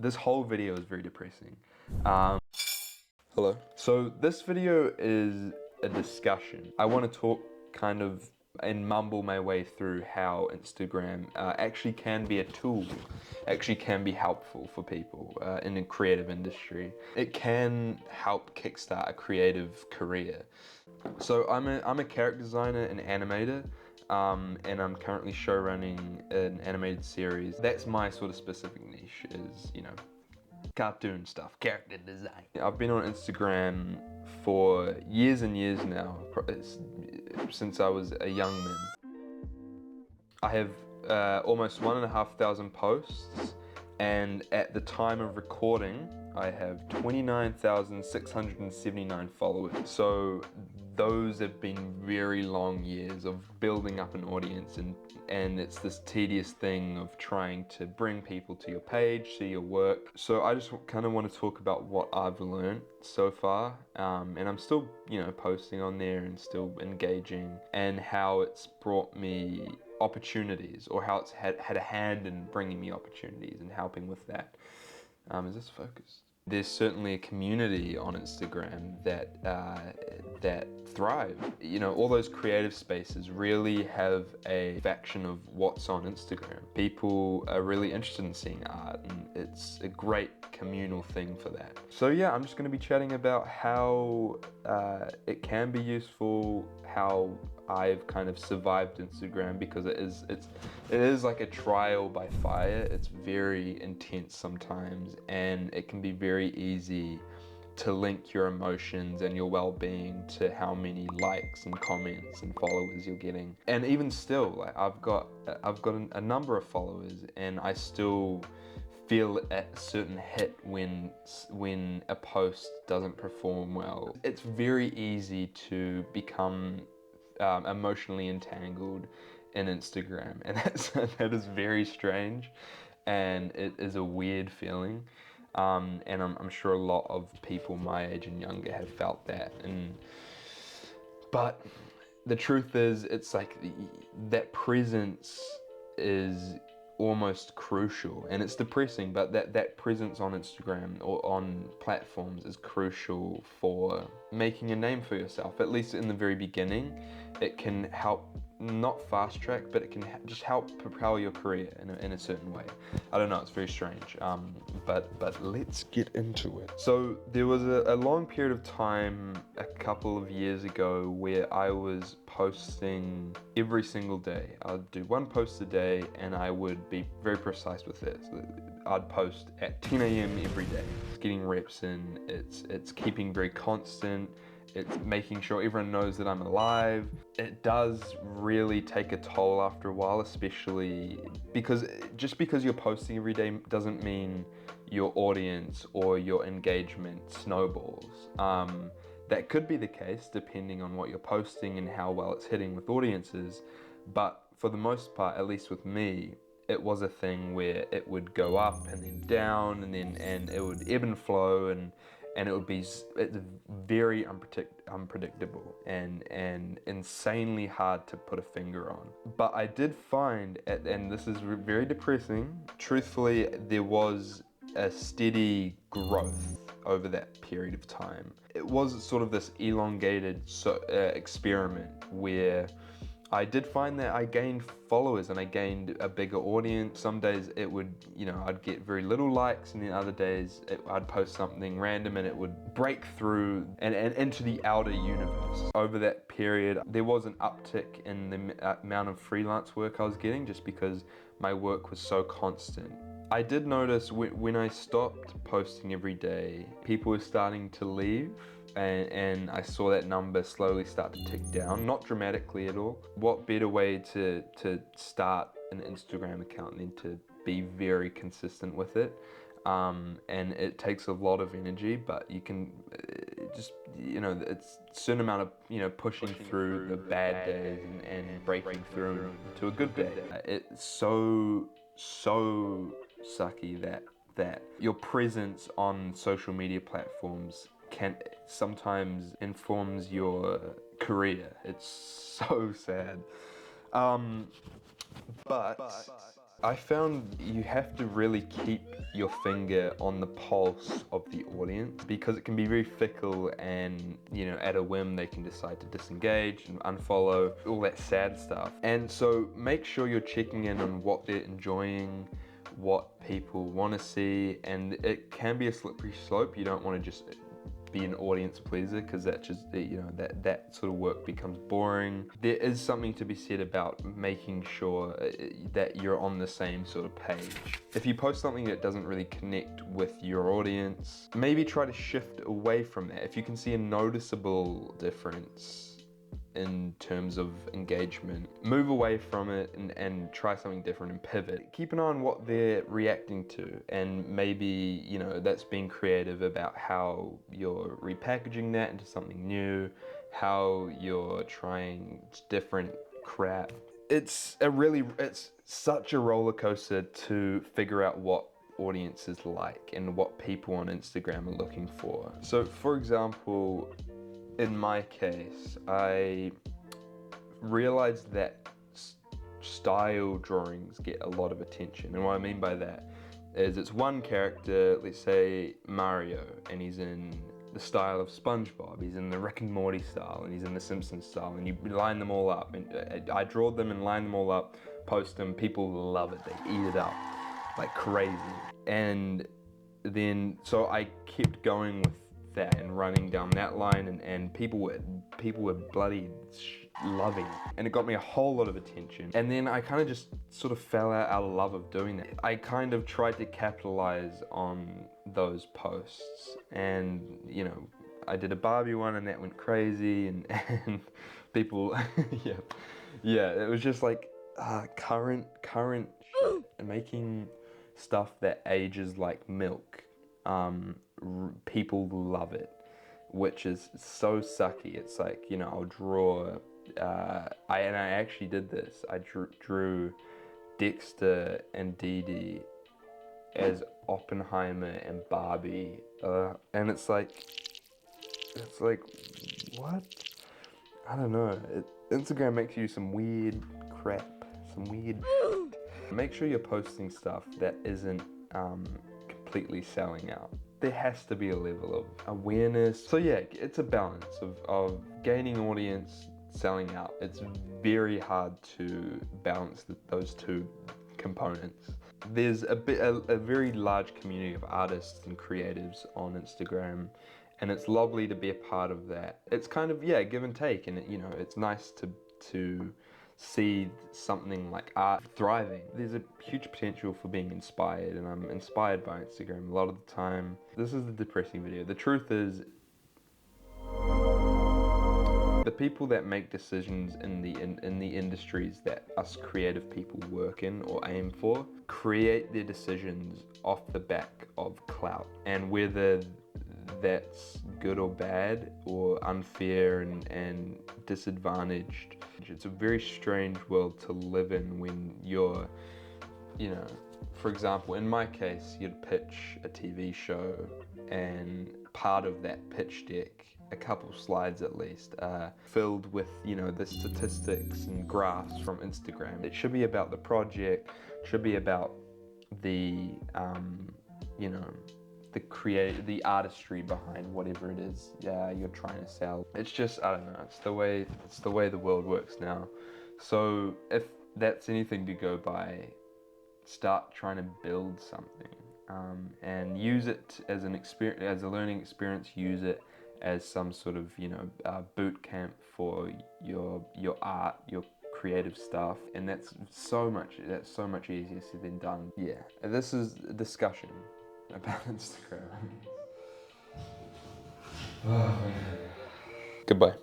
This whole video is very depressing. Hello. So this video is a discussion. I want to talk kind of and mumble my way through how Instagram actually can be a tool, actually can be helpful for people in the creative industry. It can help kickstart a creative career. So I'm a character designer and animator, and I'm currently show running an animated series. That's my sort of specific niche, is, you know, cartoon stuff, character design. I've been on Instagram for years and years now, since I was a young man. I have almost 1,500 posts, and at the time of recording, I have 29,679 followers. So those have been very long years of building up an audience, and it's this tedious thing of trying to bring people to your page, see your work. So I just kind of want to talk about what I've learned so far, and I'm still, you know, posting on there and still engaging, and how it's brought me opportunities, or how it's had a hand in bringing me opportunities and helping with that. Is this focused? There's certainly a community on Instagram that thrive. You know, all those creative spaces really have a faction of what's on Instagram. People are really interested in seeing art, and it's a great communal thing for that. So yeah, I'm just going to be chatting about how it can be useful, how I've kind of survived Instagram, because it is like a trial by fire. It's very intense sometimes, and it can be very easy to link your emotions and your well-being to how many likes and comments and followers you're getting. And even still, like I've got a number of followers, and I still feel a certain hit when a post doesn't perform well. It's very easy to become emotionally entangled in Instagram, and that is very strange, and it is a weird feeling, and I'm sure a lot of people my age and younger have felt that. But the truth is, it's like that presence is almost crucial, and it's depressing, but that presence on Instagram or on platforms is crucial for making a name for yourself. At least in the very beginning, it can help, not fast track, but it can just help propel your career in a certain way. I don't know, it's very strange, but let's get into it. So there was a long period of time a couple of years ago where I was posting every single day. I'd do one post a day, and I would be very precise with it. So I'd post at 10 a.m. every day. It's getting reps in, it's keeping very constant, it's making sure everyone knows that I'm alive. It does really take a toll after a while, especially because just because you're posting every day doesn't mean your audience or your engagement snowballs. That could be the case depending on what you're posting and how well it's hitting with audiences, but for the most part, at least with me, it was a thing where it would go up and then down, and it would ebb and flow, and it's very unpredictable and insanely hard to put a finger on. But I did find, and this is very depressing, truthfully, there was a steady growth over that period of time. It was sort of this elongated experiment where I did find that I gained followers and I gained a bigger audience. Some days it would, you know, I'd get very little likes, and then other days I'd post something random and it would break through and into the outer universe. Over that period, there was an uptick in the amount of freelance work I was getting, just because my work was so constant. I did notice when I stopped posting every day, people were starting to leave. And I saw that number slowly start to tick down, not dramatically at all. What better way to start an Instagram account than to be very consistent with it? And it takes a lot of energy, but you can just, you know, it's a certain amount of, you know, pushing through the bad days and breaking through to a good day. It's so sucky that your presence on social media platforms can sometimes informs your career. It's so sad. But I found you have to really keep your finger on the pulse of the audience because it can be very fickle and, you know, at a whim they can decide to disengage and unfollow, all that sad stuff. And so make sure you're checking in on what they're enjoying, what people want to see, and it can be a slippery slope. You don't want to just be an audience pleaser because that just, you know, that sort of work becomes boring. There is something to be said about making sure that you're on the same sort of page. If you post something that doesn't really connect with your audience, maybe try to shift away from that. If you can see a noticeable difference in terms of engagement, move away from it and try something different and pivot. Keep an eye on what they're reacting to, and maybe, you know, that's being creative about how you're repackaging that into something new, how you're trying different crap. It's such a roller coaster to figure out what audiences like and what people on Instagram are looking for. So for example, in my case, I realized that style drawings get a lot of attention. And what I mean by that is it's one character, let's say Mario, and he's in the style of SpongeBob, he's in the Rick and Morty style, and he's in the Simpsons style, and you line them all up. And I draw them and line them all up, post them, people love it, they eat it up like crazy. And then, so I kept going with that and running down that line, and people were bloody loving it, and it got me a whole lot of attention. And then I kind of just sort of fell out of love of doing that. I kind of tried to capitalize on those posts, and, you know, I did a Barbie one and that went crazy, and people yeah, it was just like current shit, and making stuff that ages like milk. People love it, which is so sucky. It's like, you know, I'll draw, I actually did this. I drew Dexter and Dee Dee as Oppenheimer and Barbie, and it's like, what? I don't know. Instagram makes you some weird crap, some weird. Make sure you're posting stuff that isn't completely selling out. There has to be a level of awareness. So yeah, it's a balance of gaining audience, selling out. It's very hard to balance those two components. There's a very large community of artists and creatives on Instagram, and it's lovely to be a part of that. It's kind of, yeah, give and take, and you know, it's nice to see something like art thriving. There's a huge potential for being inspired, and I'm inspired by Instagram a lot of the time. This is the depressing video. The truth is, the people that make decisions in the industries that us creative people work in or aim for create their decisions off the back of clout, and whether that's good or bad or unfair and disadvantaged. It's a very strange world to live in when you're, you know, for example, in my case, you'd pitch a TV show, and part of that pitch deck, a couple slides at least, filled with, you know, the statistics and graphs from Instagram. It should be about the project, should be about the, you know, the artistry behind whatever it is you're trying to sell. It's just, I don't know, it's the way the world works now. So if that's anything to go by, start trying to build something, and use it as an experience, as a learning experience. Use it as some sort of, you know, boot camp for your art, your creative stuff, and that's so much easier said than done. Yeah, this is a discussion about Instagram. Goodbye.